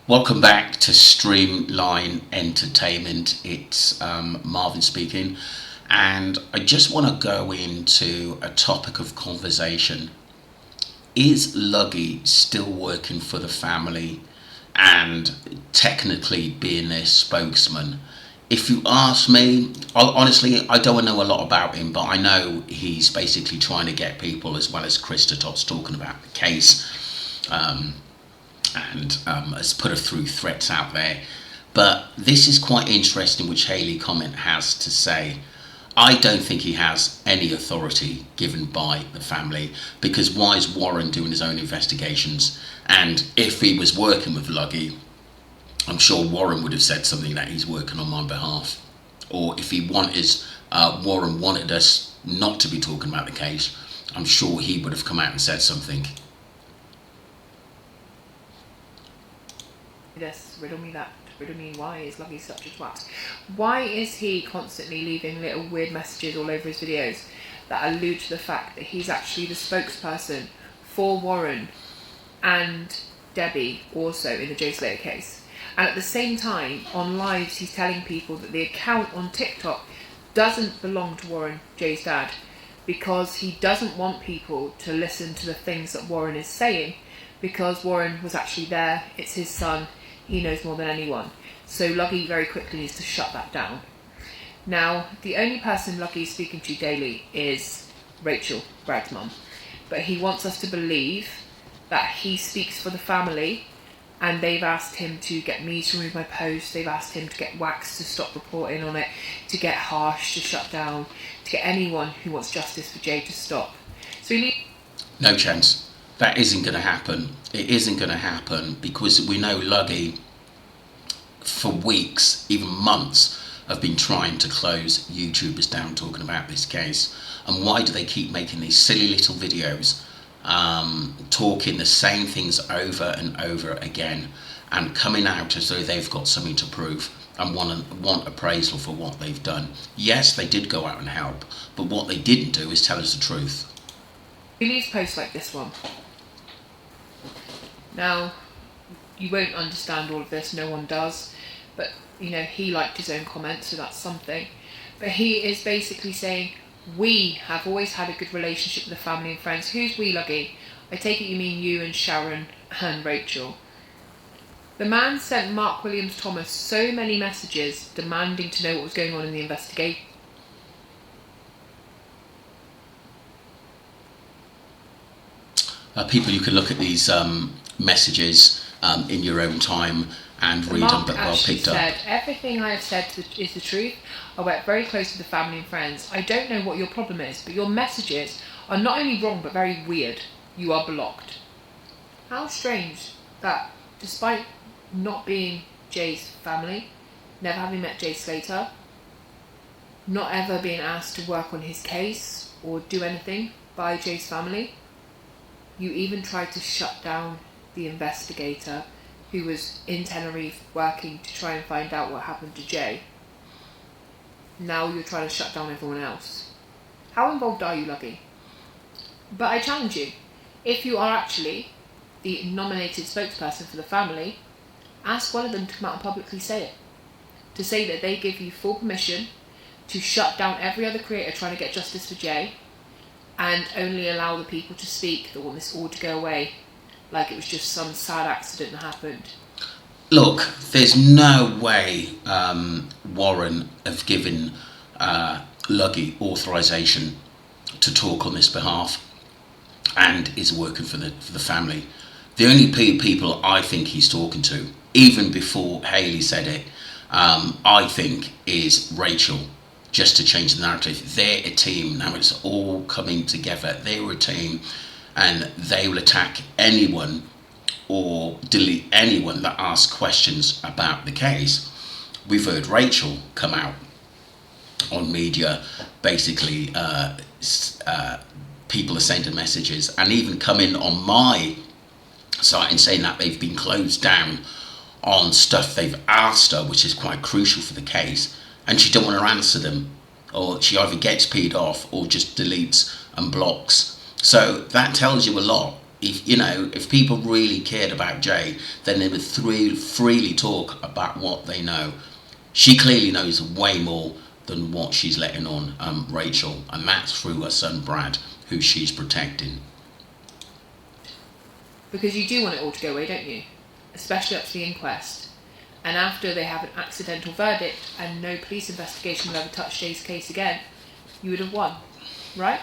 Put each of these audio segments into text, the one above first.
Welcome back to Streamline Entertainment. It's Marvin speaking, and I just want to go into a topic of conversation. Is Luggy still working for the family and technically being their spokesman? If you ask me, honestly, I don't know a lot about him, but I know he's basically trying to get people, as well as Christoph's talking about the case. And has put her through threats out there. But this is quite interesting, which Haley Comment has to say. I don't think he has any authority given by the family, because why is Warren doing his own investigations? And if he was working with Luggy, I'm sure Warren would have said something that he's working on my behalf. Or if he wanted, Warren wanted us not to be talking about the case, I'm sure he would have come out and said something. This, riddle me that. Riddle me, why is Luggy such a twat? Why is he constantly leaving little weird messages all over his videos that allude to the fact that he's actually the spokesperson for Warren and Debbie, also in the Jay Slater case? And at the same time, on lives, he's telling people that the account on TikTok doesn't belong to Warren, Jay's dad, because he doesn't want people to listen to the things that Warren is saying, because Warren was actually there, it's his son, he knows more than anyone. So Luggy very quickly needs to shut that down. Now, the only person Luggy is speaking to daily is Rachel, Brad's mum. But he wants us to believe that he speaks for the family, and they've asked him to get me to remove my post, they've asked him to get Wax to stop reporting on it, to get Harsh to shut down, to get anyone who wants justice for Jay to stop. So no chance. That isn't going to happen. It isn't going to happen, because we know Luggy, for weeks, even months, have been trying to close YouTubers down talking about this case. And why do they keep making these silly little videos, talking the same things over and over again, and coming out as though they've got something to prove and want appraisal for what they've done? Yes, they did go out and help, but what they didn't do is tell us the truth. He leaves posts like this one. Now, you won't understand all of this, no one does, but you know, he liked his own comment, so that's something. But he is basically saying, we have always had a good relationship with the family and friends. Who's we, Luggy? I take it you mean you and Sharon and Rachel. The man sent Mark Williams Thomas so many messages demanding to know what was going on in the investigation. People, you can look at these messages in your own time and read them, but well picked up. Said, everything I have said is the truth. I work very close with the family and friends. I don't know what your problem is, but your messages are not only wrong, but very weird. You are blocked. How strange that, despite not being Jay's family, never having met Jay Slater, not ever being asked to work on his case or do anything by Jay's family, you even tried to shut down the investigator who was in Tenerife working to try and find out what happened to Jay. Now you're trying to shut down everyone else. How involved are you, Luggy? But I challenge you, if you are actually the nominated spokesperson for the family, ask one of them to come out and publicly say it. To say that they give you full permission to shut down every other creator trying to get justice for Jay, and only allow the people to speak that want this all to go away, like it was just some sad accident that happened. Look, there's no way Warren have given Luggy authorization to talk on this behalf and is working for the family. The only people I think he's talking to, even before Haley said it, I think is Rachel, just to change the narrative. They're a team now, it's all coming together. They're a team, and they will attack anyone or delete anyone that asks questions about the case. We've heard Rachel come out on media, basically people are sending messages and even come in on my site and saying that they've been closed down on stuff they've asked her, which is quite crucial for the case, and she don't want to answer them, or she either gets peed off or just deletes and blocks. So that tells you a lot. if people really cared about Jay, then they would freely talk about what they know. She clearly knows way more than what she's letting on Rachel, and that's through her son Brad, who she's protecting. Because you do want it all to go away, don't you? Especially up to the inquest. And after they have an accidental verdict and no police investigation will ever touch Jay's case again, you would have won, right?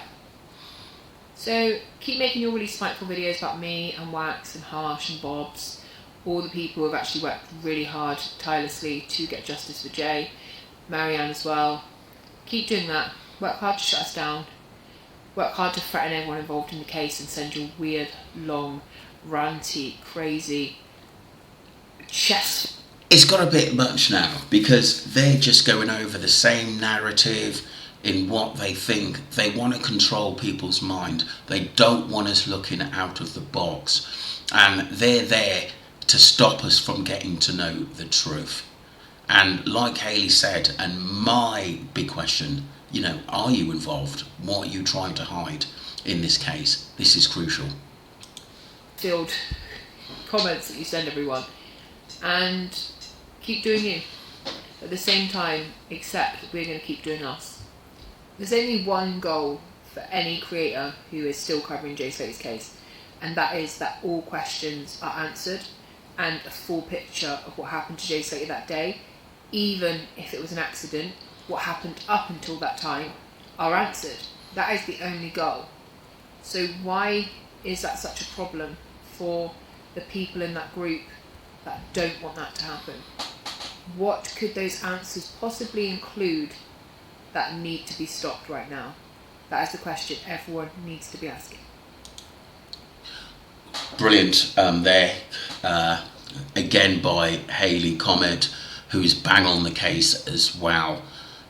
So keep making your really spiteful videos about me and Wax and Harsh and Bobs, all the people who have actually worked really hard, tirelessly to get justice for Jay, Marianne as well. Keep doing that. Work hard to shut us down. Work hard to threaten everyone involved in the case and send your weird, long, ranty, crazy chest. It's got a bit much now because they're just going over the same narrative in what they think. They want to control people's mind. They don't want us looking out of the box. And they're there to stop us from getting to know the truth. And like Hayley said, and my big question, are you involved? What are you trying to hide in this case? This is crucial. Field comments that you send everyone, and keep doing you. At the same time, accept that we're going to keep doing us. There's only one goal for any creator who is still covering Jay Slater's case, and that is that all questions are answered and a full picture of what happened to Jay Slater that day, even if it was an accident, what happened up until that time are answered. That is the only goal. So why is that such a problem for the people in that group that don't want that to happen? What could those answers possibly include that need to be stopped right now? That is the question everyone needs to be asking. Brilliant there. Again by Hayley Comet, who's bang on the case as well.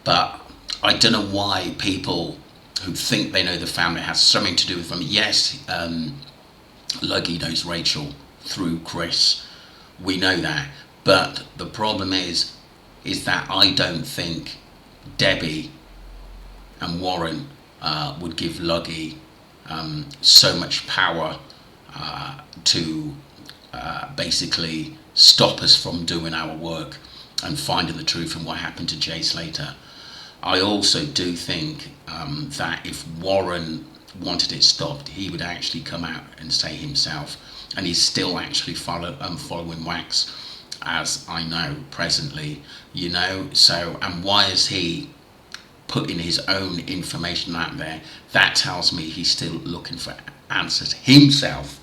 But I don't know why people who think they know the family has something to do with them. Yes, Luggy knows Rachel through Chris. We know that. But the problem is that I don't think Debbie and Warren would give Luggy so much power to basically stop us from doing our work and finding the truth and what happened to Jay Slater. I also do think that if Warren wanted it stopped, he would actually come out and say himself, and he's still actually following Wax, as I know presently, so, and why is he putting his own information out there? That tells me he's still looking for answers himself,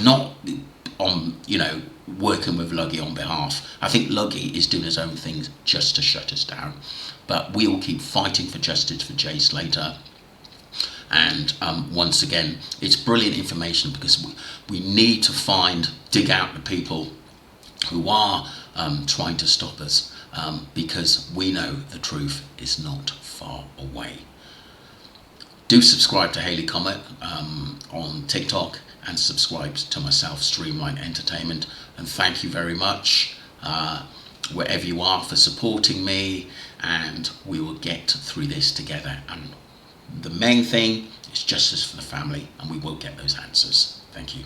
not on, working with Luggy on behalf. I think Luggy is doing his own things just to shut us down. But we will keep fighting for justice for Jay Slater. And once again, it's brilliant information because we need to dig out the people who are trying to stop us, because we know the truth is not far away. Do subscribe to Hayley Comet on TikTok, and subscribe to myself, Streamline Entertainment. And thank you very much, wherever you are, for supporting me, and we will get through this together. And the main thing is justice for the family, and we will get those answers. Thank you.